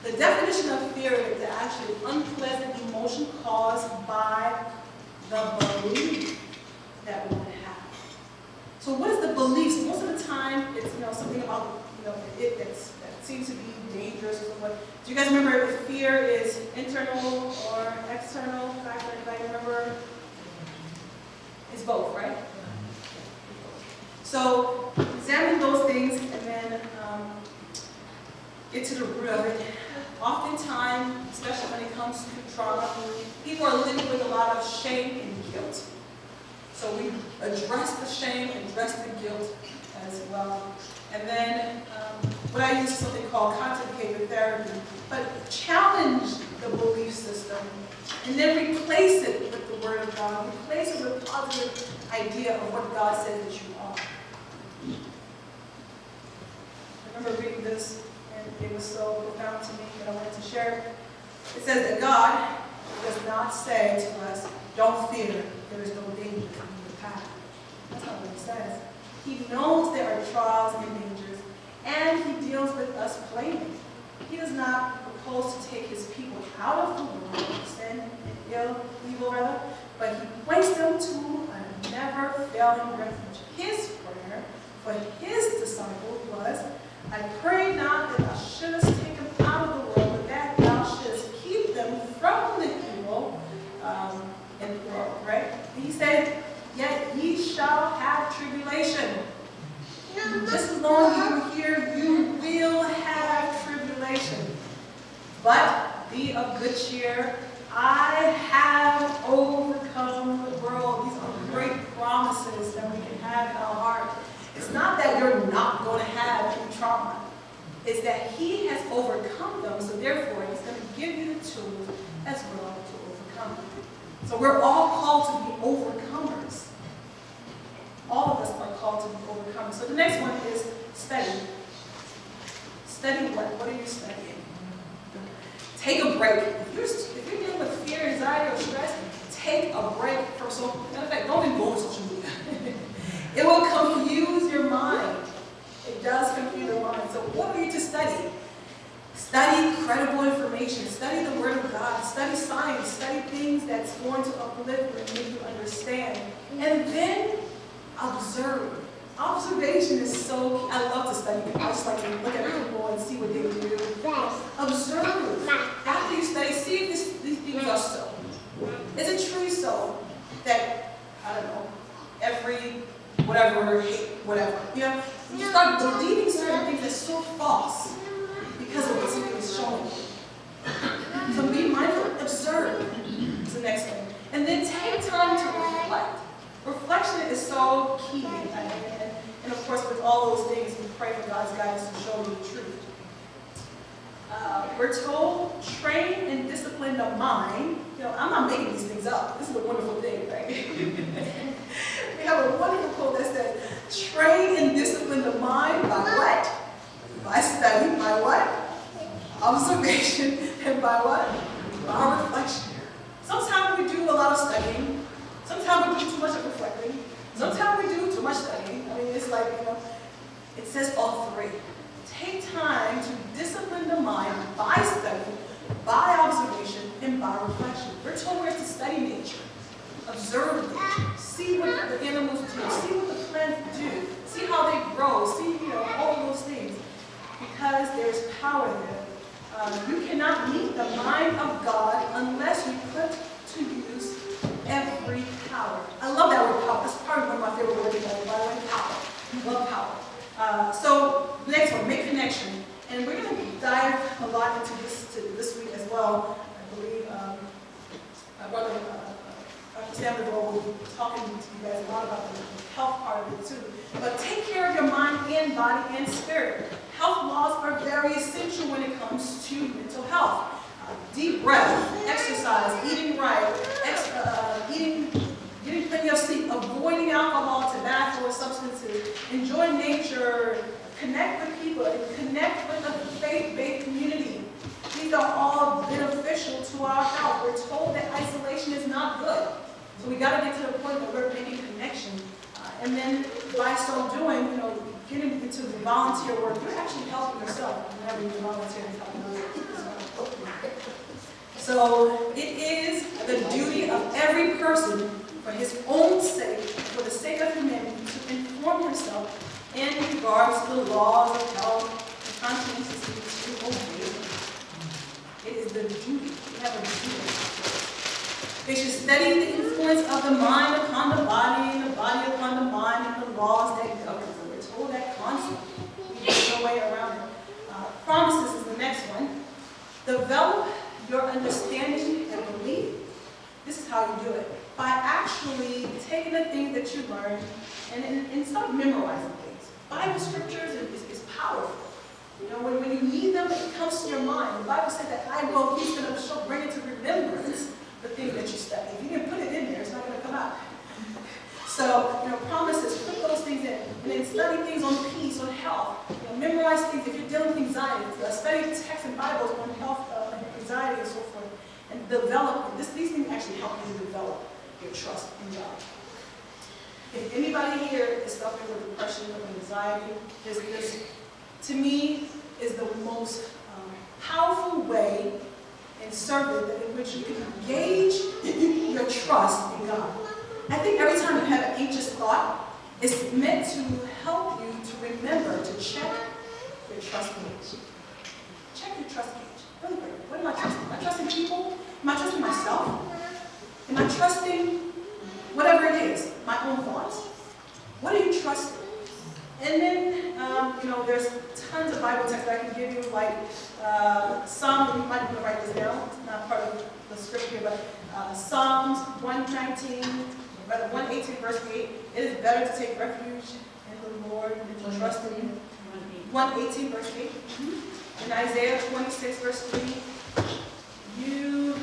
The definition of fear is the actually unpleasant emotion caused by the belief that we have. So what is the beliefs? Most of the time, it's something about it that seems to be dangerous or something. Do you guys remember if fear is internal or external factor? Anybody remember? It's both, right? So examine those things and then get to the root of it. Oftentimes, especially when it comes to trauma, people are living with a lot of shame and guilt. So we address the shame, address the guilt as well. And then what I use is something called contemplative therapy. But challenge the belief system and then replace it with the Word of God. Replace it with a positive idea of what God says that you are. I remember reading this, and it was so profound to me that I wanted to share it. It says that God does not say to us, don't fear, there is no danger in the path. That's not what it says. He knows there are trials and dangers, and he deals with us plainly. He does not propose to take his people out of the world, sin and evil rather, but he points them to a never-failing refuge. His prayer for his disciples was, I pray not that thou shouldest take them out of the world, but that thou shouldest keep them from the evil in the world, right? He said, yet ye shall have tribulation. Just as long as you're here, you will have tribulation. But be of good cheer. I have overcome the world. These are great promises that we can have in our heart. It's not that you're not going to have any trauma. It's that he has overcome them, so therefore he's going to give you the tools as well to overcome them. So we're all called to be overcomers. All of us are called to be overcomers. So the next one is study. Study what? What are you studying? Take a break. If you're dealing with fear, anxiety, or stress, take a break from social media. Matter of fact, don't even go on social media. It will confuse your mind. It does confuse your mind. So what are you to study? Study credible information. Study the Word of God. Study science. Study things that's going to uplift you and make you understand. And then observe. Observation is so key. I love to study people. I just like to look at people and see what they do. Observe. After you study, see if these things are so. Is it truly so that, I don't know, every whatever, you know, you start believing certain things that's so false because of what something is showing you. So be mindful, observe is the next thing. And then take time to reflect. Reflection is so key. And of course, with all those things, we pray for God's guidance to show you the truth. We're told, train and discipline the mind. You know, I'm not making these things up. This is a wonderful thing, right? We have a wonderful quote that says, train and discipline the mind by what? By study. By what? Observation. And by what? By reflection. Sometimes we do a lot of studying. Sometimes we do too much of reflecting. Sometimes we do too much studying. I mean, it's like, you know, it says all three. Take time to discipline the mind by study, by observation, and by reflection. We're told we're to study nature, observe nature, see what the animals do, see what the plants do, see how they grow, see, you know, all of those things. Because there's power there. You cannot meet the mind of God unless you put to use every power. I love that word power. That's probably one of my favorite words, by the way, power. I love power. So the next one, make connection. And we're going to dive a lot into this week as well. I believe Brother Samuel will be talking to you guys a lot about the health part of it too. But take care of your mind and body and spirit. Health laws are very essential when it comes to mental health. Deep breath, exercise, eating right, getting plenty of sleep, avoiding alcohol, tobacco, or substances, enjoy nature, connect with people, and connect with the faith-based community. These are all beneficial to our health. We're told that isolation is not good. So we got to get to the point where we're making connection. And then by so doing, you know, getting into the volunteer work, you're actually helping yourself whenever you volunteer and help others. So it is the duty of every person for his own sake, for the sake of humanity, to inform himself in regards to the laws of health and conscientiously to obey them. It is the duty. We have a duty. They should study the influence of the mind upon the body and the body upon the mind and the laws that govern them. We're told that constantly. There's no way around it. Promises is the next one. Develop your understanding and belief. This is how you do it. By actually taking the things that you learn and start memorizing things. Bible scriptures is powerful. You know, when you need them, it comes to your mind. The Bible said that he's going to bring it to remembrance the things that you study. If you didn't put it in there, it's not going to come out. So, you know, promises, put those things in. And then study things on peace, on health. You know, memorize things if you're dealing with anxiety. Study texts and Bibles on health, anxiety, and so forth. And develop, these things actually help you develop your trust in God. If anybody here is suffering with depression or anxiety, this to me is the most powerful way and service in which you can engage your trust in God. I think every time you have an anxious thought, it's meant to help you to remember to check your trust gauge. Check your trust gauge. Really quick. What am I trusting? Am I trusting people? Am I trusting myself? Am I trusting whatever it is? My own thoughts? What are you trusting? And then, there's tons of Bible texts that I can give you, like Psalms, you might want to write this down, it's not part of the script here, but Psalms 118, verse 8, it is better to take refuge in the Lord than to trust in Him. 118, verse 8. In Isaiah 26, verse 3, you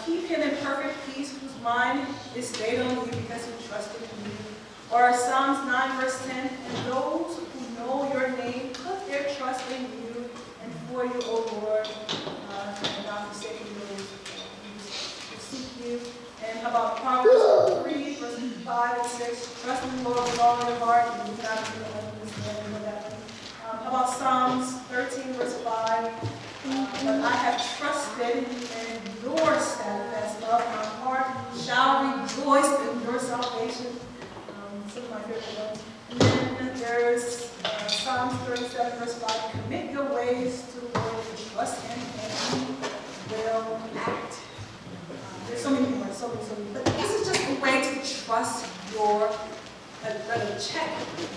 keep him in perfect peace whose mind is stayed on you because he trusted in you. Or Psalms 9, verse 10, and those who know your name put their trust in you and for you, O Lord, and not forsaking those who seek you. And how about Proverbs 3, verses 5 and 6, trust in the Lord with all your heart and do not be understanding that one. How about Psalms 13, verse 5, but I have trusted in your steadfast love, my heart shall rejoice in your salvation. Some of my favorite ones. And then there's Psalms 37, verse 5. Commit your ways to the Lord and trust Him, and He will act. There's so many more, so many. But this is just a way to trust your, check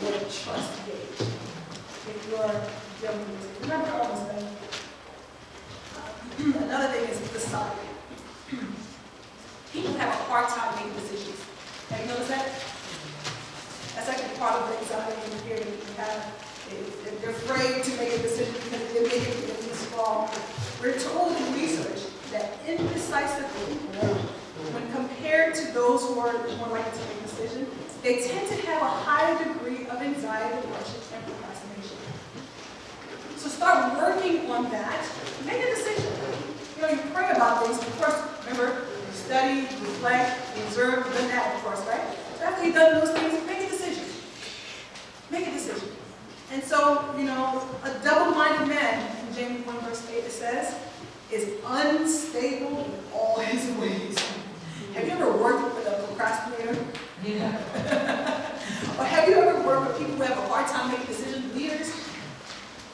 your trust gauge. If you're dealing with it. Remember almost done. Another thing is decide. People have a hard time making decisions. Have you noticed that? That's actually part of the anxiety and fear that you have. They're afraid to make a decision because they make it wrong. We're told in research that indecisive people, when compared to those who are more likely to make a decision, they tend to have a higher degree of anxiety, depression, and procrastination. So start working on that. Make a decision. You pray about things. Of course, remember, you study, reflect, observe, then that, of course, right? So after you've done those things, make a decision. Make a decision. And so, a double-minded man, in James 1, verse 8, it says, is unstable in all his ways. Have you ever worked with a procrastinator? Yeah. Or have you ever worked with people who have a hard time making decisions? Leaders?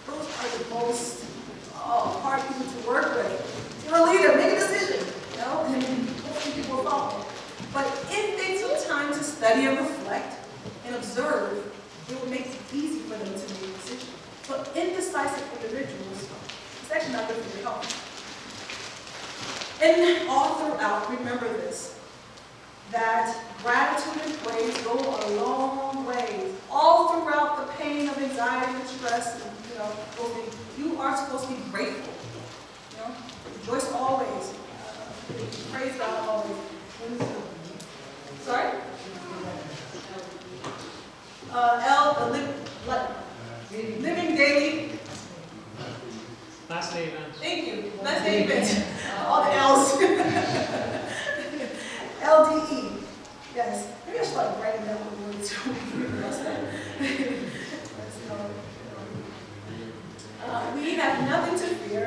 Those are the most hard people to work with. You're a leader, make a decision, and hopefully people will follow. But if they took time to study and reflect and observe, it would make it easy for them to make a decision. But indecisive individuals, it's actually not good for their health. And all throughout, remember this, that gratitude and praise go a long way. All throughout the pain of anxiety and stress, and you are supposed to be grateful. Rejoice always. Praise God always. Sorry? Living daily. Last day events. Thank you. Last day events. All the L's. LDE. Yes. Maybe I should start writing down the words too. We have nothing to fear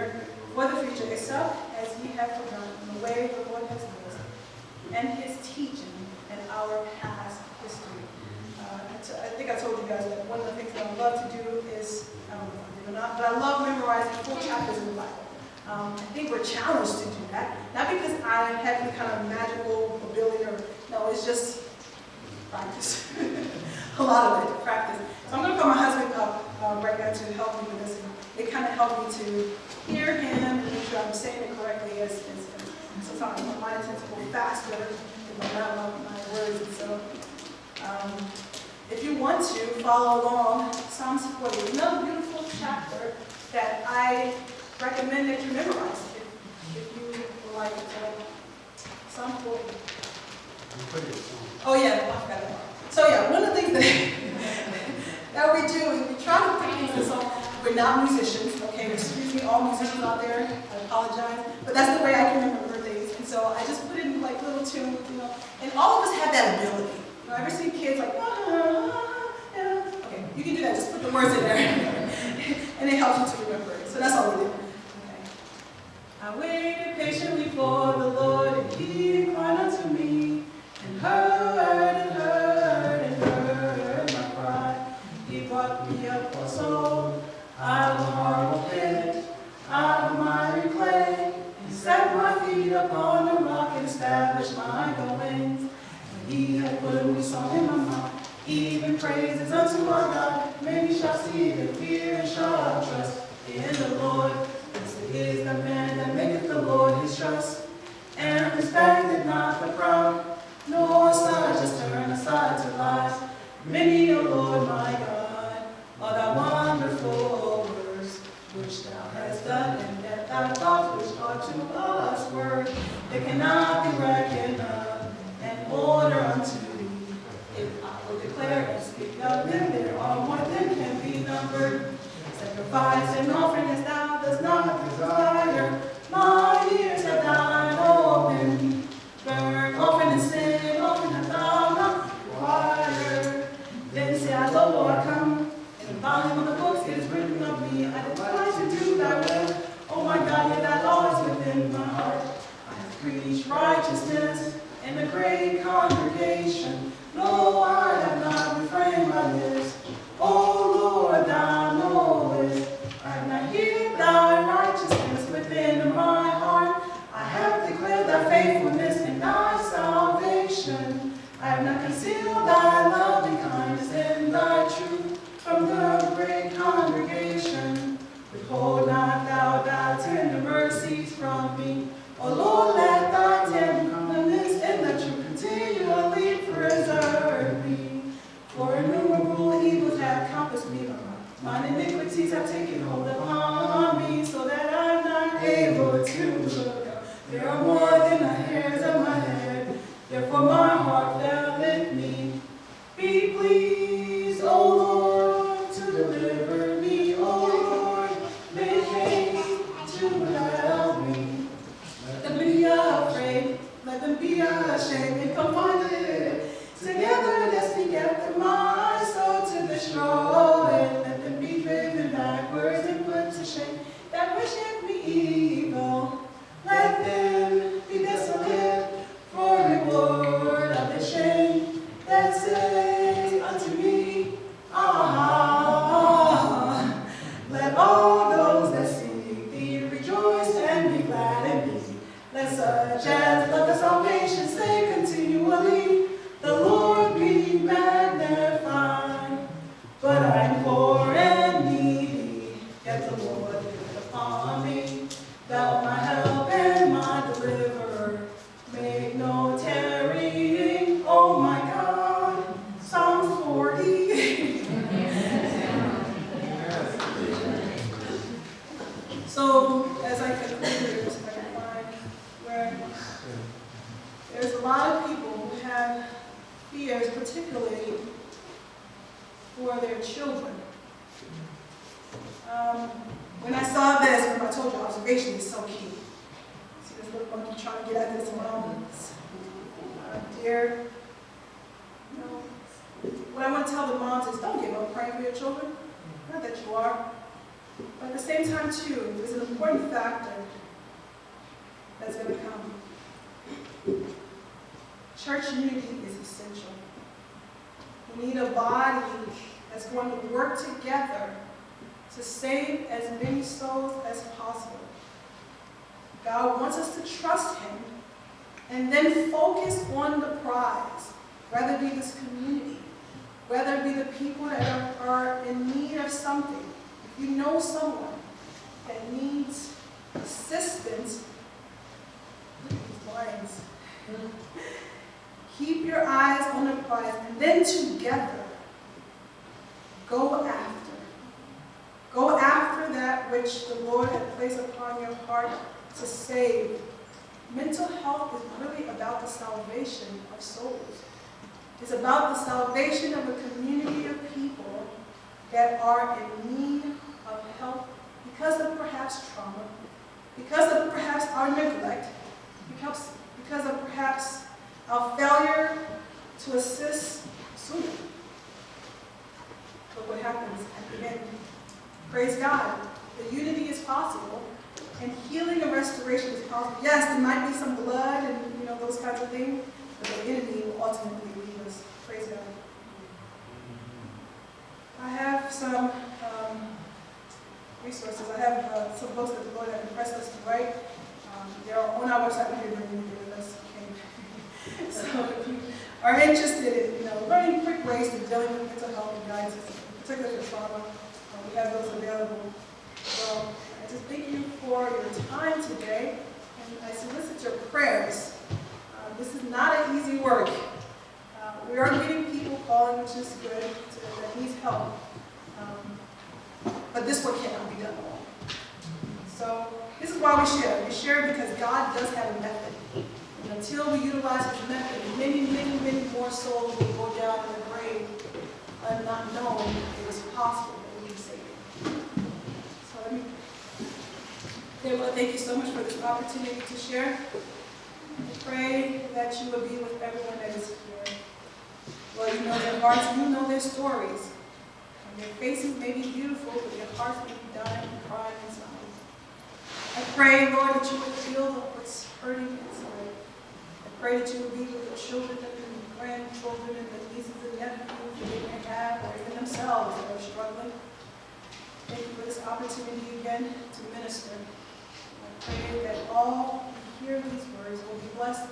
for the future except as we have forgotten the way the Lord has made us and His teaching and our past history. I think I told you guys that one of the things that I love to do is, but I love memorizing full chapters in the Bible. I think we're challenged to do that, not because I have any kind of magical ability no, it's just practice. A lot of it, practice. So I'm going to call my husband up right now to help me with this. It kind of helped me to hear him and make sure I'm saying it correctly. As sometimes my mind tends to go faster if I'm not on my words. And so if you want to follow along, Psalms 40, another beautiful chapter that I recommend that you memorize if you would like it. So, Psalm 40. Oh yeah, I forgot that. So yeah, one of the things that we do is we try to put things in song. We're not musicians, okay? Excuse me, all musicians out there, I apologize. But that's the way I can remember things. And so I just put in like little tunes, and all of us have that ability. Ever see kids like, yeah. Okay, you can do that, just put the words in there. And it helps you to remember it. So that's all we do. Okay. I waited patiently for the Lord, and he inclined unto me, and heard my cry. He brought me up also out of the horrible pit, out of miry clay. He set my feet upon the rock and established my goings. He had put a new song in my mouth, even praises unto our God. Many shall see the fear and shall trust in the Lord. Blessed is the man that maketh the Lord his trust, and respecteth not the proud, nor just turn aside to lies. Many, O Lord my God, are thy wonderful works, which thou hast done, and that thy thoughts which are to us words, they cannot be reckoned up and order unto thee. If I will declare and speak of them, there are more than can be numbered. Sacrifice and offering as thou dost not desire. My ears have thine open. Burnt offering and sin, offering hast thou not required. Then say I, Lo, Lord, come. In the volume of the books it is written of me. I delight to do thy will. Oh my God, yet thy law is within my heart. I have preached righteousness in the great congregation. No, I have not refrained my lips. O Lord, thou knowest. I have not hid thy righteousness within my heart. I have declared thy faithfulness and thy salvation. I have not concealed thy loving kindness and thy truth from the great congregation. Withhold not thou thy tender mercies from me. O Lord, let thy tenderness and thy truth continually preserve me. For innumerable evils have compassed me around. Mine iniquities have taken hold upon me, so that I'm not able to look up. There are more than the hairs of my head. Therefore my heart faileth me. Be pleased, O Lord, to deliver me, O Lord. Make haste to help me. Let them be afraid, let them be ashamed and confounded. Together let's beget my soul to destroy. Let them be driven backwards and put to shame that wisheth me evil. Let them be desolate for reward of the shame that says unto me, Ah, let all those that seek thee rejoice and be glad in thee. Let such as love the salvation say continually, the Lord be magnified. But I am poor and needy, yet the Lord looked upon me. Thou my help and my deliverer, make no tarrying, oh my God. Psalm 40. So, as I conclude, if I can find where there's a lot of people who have fears, particularly for their children. When I saw this, remember I told you observation is so key. See this little monkey trying to get at this mom. Dear, you know, what I want to tell the moms is don't give up praying for your children. Not that you are. But at the same time, too, there's an important factor that's going to come. Church unity is essential. We need a body that's going to work together to save as many souls as possible. God wants us to trust Him and then focus on the prize, whether it be this community, whether it be the people that are in need of something. If you know someone that needs assistance, look at these lines. Keep your eyes on the prize, and then together, go after. Go after that which the Lord had placed upon your heart to save. Mental health is really about the salvation of souls. It's about the salvation of a community of people that are in need of help because of perhaps trauma, because of perhaps our neglect, because of perhaps our failure to assist sooner. Look what happens at the end. Praise God. The unity is possible, and healing and restoration is possible. Yes, there might be some blood and those kinds of things, but the enemy will ultimately leave us. Praise God. I have some resources. I have some books that the Lord has impressed us to write. They're on our website. We didn't bring them with us. Okay. So if you are interested in learning quick ways to dealing with mental health and guidance, particularly for trauma, we have those available. So I just thank you for your time today, and I solicit your prayers. This is not an easy work. We are getting people calling, which is good, that needs help. But this work cannot be done alone. So this is why we share. We share because God does have a method. And until we utilize His method, many, many, many more souls will go down in the grave not knowing it was possible that we be saved. So let me pray. Well, thank you so much for this opportunity to share. I pray that you will be with everyone that is here. Well, you know their hearts, you know their stories. And their faces may be beautiful, but their hearts may be dying and crying inside. I pray, Lord, that you would feel what's hurting inside. I pray that you would be with the children and the grandchildren and the nieces and nephews that they may have, or even themselves that are struggling. Thank you for this opportunity again to minister. I pray that all who hear these words will be blessed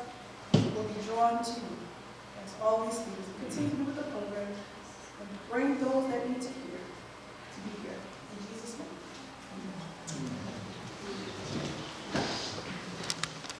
and will be drawn to you. As all these things continue with the program and bring those that need to hear to be here. In Jesus' name.